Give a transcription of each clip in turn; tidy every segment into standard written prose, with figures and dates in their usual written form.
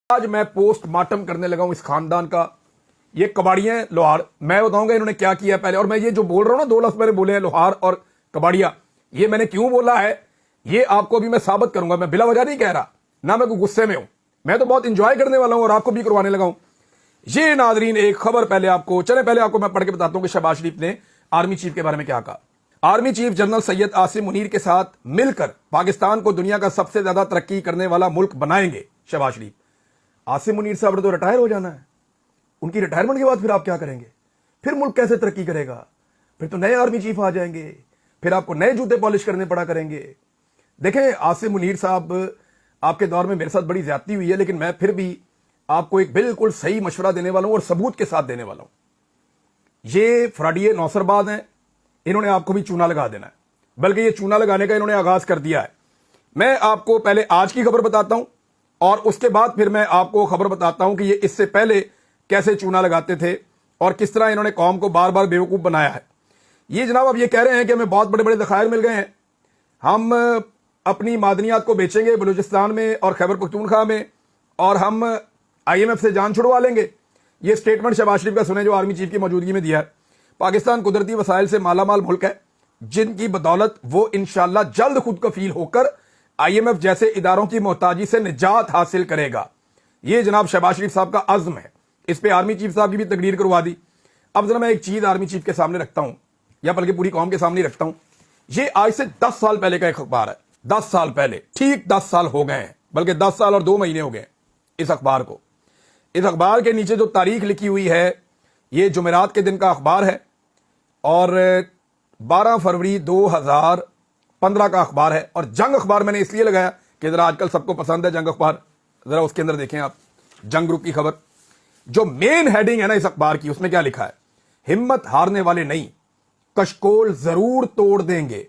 आज मैं पोस्टमार्टम करने लगा हूं इस खानदान का। ये कबाड़ियां हैं लोहार, मैं बताऊंगा इन्होंने क्या किया पहले। और मैं ये जो बोल रहा हूं ना, 2 लफ्ज मैंने बोले हैं लोहार और कबाड़िया, ये मैंने क्यों बोला है ये आपको भी मैं साबित करूंगा। मैं बिला वजह नहीं कह रहा, ना मैं कोई गुस्से में हूं, मैं तो बहुत इंजॉय करने वाला हूं और आपको भी करवाने लगा हूं। ये नाजरीन एक खबर पहले आपको मैं पढ़ के बताता हूं कि शहबाज शरीफ ने आर्मी चीफ के बारे में क्या कहा। Army chief general Syed Asim Munir के साथ मिलकर पाकिस्तान को दुनिया का सबसे ज्यादा तरक्की करने वाला मुल्क बनाएंगे शहबाज शरीफ। आसिम मुनीर साहब ने तो रिटायर हो जाना है, उनकी रिटायरमेंट के बाद फिर आप क्या करेंगे? फिर मुल्क कैसे तरक्की करेगा? फिर तो नए आर्मी चीफ आ जाएंगे, फिर आपको नए जूते पॉलिश करने पड़ा करेंगे। देखें, आसिम मुनीर साहब आपके दौर में मेरे साथ बड़ी ज्यादती हुई है, लेकिन मैं फिर भी आपको एक बिल्कुल सही मशवरा देने वाला हूं और सबूत के साथ देने वाला हूं। ये फ्राडिये नौसरबाज हैं, इन्होंने आपको भी चूना लगा देना है, बल्कि ये चूना लगाने का इन्होंने आगाज कर दिया है। मैं आपको पहले आज की खबर बताता हूं और उसके बाद फिर मैं आपको खबर बताता हूं कि ये इससे पहले कैसे चूना लगाते थे और किस तरह इन्होंने कौम को बार बार बेवकूफ बनाया है। ये जनाब अब ये कह रहे हैं कि हमें बहुत बड़े बड़े ज़खायर मिल गए हैं, हम अपनी मादनियात को बेचेंगे बलूचिस्तान में और खैबर पख्तूनख्वा में, और हम IMF से जान छुड़वा लेंगे। ये स्टेटमेंट शहबाज शरीफ का सुने जो आर्मी चीफ की मौजूदगी में दिया है। पाकिस्तान कुदरती वसाइल से मालामाल मुल्क है, जिनकी बदौलत वो इंशाल्लाह जल्द खुद कफील होकर IMF जैसे इदारों की मोहताजी से निजात हासिल करेगा। ये जनाब शहबाज शरीफ साहब का अज़्म है। इस पे आर्मी चीफ साहब की भी तकरीर करवा दी। अब जरा मैं एक चीज आर्मी चीफ के सामने रखता हूं, या बल्कि पूरी कौम के सामने रखता हूं। ये आज से 10 साल पहले का एक अखबार है, 10 साल पहले, ठीक 10 साल हो गए हैं, बल्कि 10 साल और 2 महीने हो गए इस अखबार को। इस अखबार के नीचे जो तारीख लिखी हुई है, ये जुमेरात के दिन का अखबार है और 12 फरवरी 2015 का अखबार है। और जंग अखबार मैंने इसलिए लगाया कि जरा आजकल सबको पसंद है जंग अखबार। जरा उसके अंदर देखें आप, जंग ग्रुप की खबर, जो मेन हेडिंग है ना इस अखबार की, उसमें क्या लिखा है? हिम्मत हारने वाले नहीं, कशकोल जरूर तोड़ देंगे,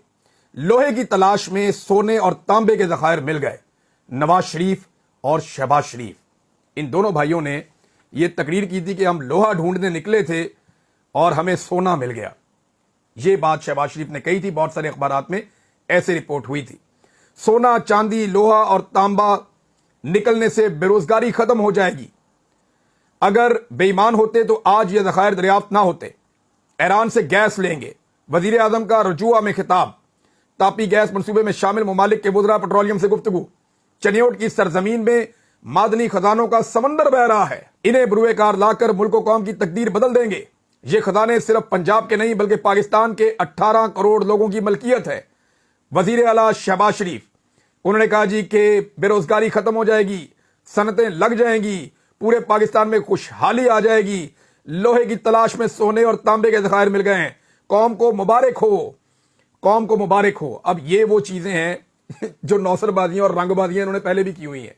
लोहे की तलाश में सोने और तांबे के ज़खायर मिल गए। नवाज शरीफ और शहबाज शरीफ, इन दोनों भाइयों ने यह तकरीर की थी कि हम लोहा ढूंढने निकले थे और हमें सोना मिल गया। यह बात शहबाज शरीफ ने कही थी, बहुत सारे अखबारात में ऐसे रिपोर्ट हुई थी। सोना, चांदी, लोहा और तांबा निकलने से बेरोजगारी खत्म हो जाएगी। अगर बेईमान होते तो आज ये ज़खायर दरियाफ्त ना होते। ईरान से गैस लेंगे, वजीर आजम का रजुआ में खिताब। तापी गैस मंसूबे में शामिल ममालिक के वज़रा पेट्रोलियम से गुफ्तगू। चनियोट की सरजमीन में मादनी खजानों का समंदर बह रहा है, इन्हें बुरुए कार लाकर मुल्क कौम की तकदीर बदल देंगे। ये खजाने सिर्फ पंजाब के नहीं बल्कि पाकिस्तान के 18 करोड़ लोगों की मलकियत है। वजीर आला शहबाज शरीफ, उन्होंने कहा जी कि बेरोजगारी खत्म हो जाएगी, सनतें लग जाएंगी, पूरे पाकिस्तान में खुशहाली आ जाएगी, लोहे की तलाश में सोने और तांबे के ज़खायर मिल गए हैं, कौम को मुबारक हो, कौम को मुबारक हो। अब ये वो चीजें हैं जो नौसरबाजियां और रंगबाजियां इन्होंने पहले भी की हुई हैं।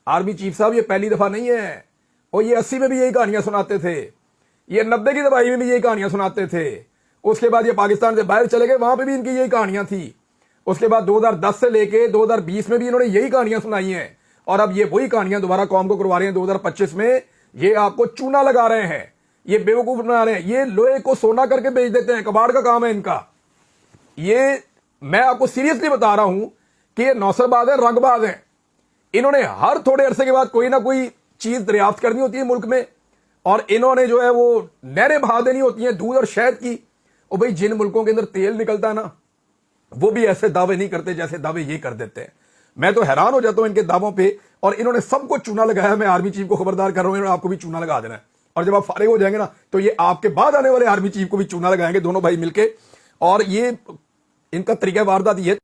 आर्मी चीफ साहब, ये पहली दफा नहीं है, और ये 80 में भी यही कहानियां सुनाते थे, ये 90 की दवाई में भी यही कहानियां सुनाते थे। उसके बाद ये पाकिस्तान से बाहर चले गए, वहां पर भी इनकी यही कहानियां थी। उसके बाद 2010 से लेके 2020 में भी इन्होंने यही कहानियां सुनाई हैं, और अब ये वही कहानियां दोबारा कौम को करवा रहे हैं 2025 में। ये आपको चूना लगा रहे हैं, ये बेवकूफ बना रहे हैं, ये लोहे को सोना करके बेच देते हैं, कबाड़ का काम है इनका। ये मैं आपको सीरियसली बता रहा हूं कि ये नौसरबाज है, रंगबाज है। इन्होंने हर थोड़े अरसे के बाद कोई ना कोई चीज दरियाफ्त करनी होती है मुल्क में, और इन्होंने जो है वो नहरें बहा देनी होती हैं दूध और शहद की। और भाई, जिन मुल्कों के अंदर तेल निकलता है ना, वो भी ऐसे दावे नहीं करते जैसे दावे ये कर देते हैं। मैं तो हैरान हो जाता हूं इनके दावों पे, और इन्होंने सबको चूना लगाया। मैं आर्मी चीफ को खबरदार कर रहा हूं, आपको भी चूना लगा देना है। और जब आप फारिग हो जाएंगे ना, तो ये आपके बाद आने वाले आर्मी चीफ को भी चूना लगाएंगे, दोनों भाई मिलके। और ये इनका तरीका वारदात ये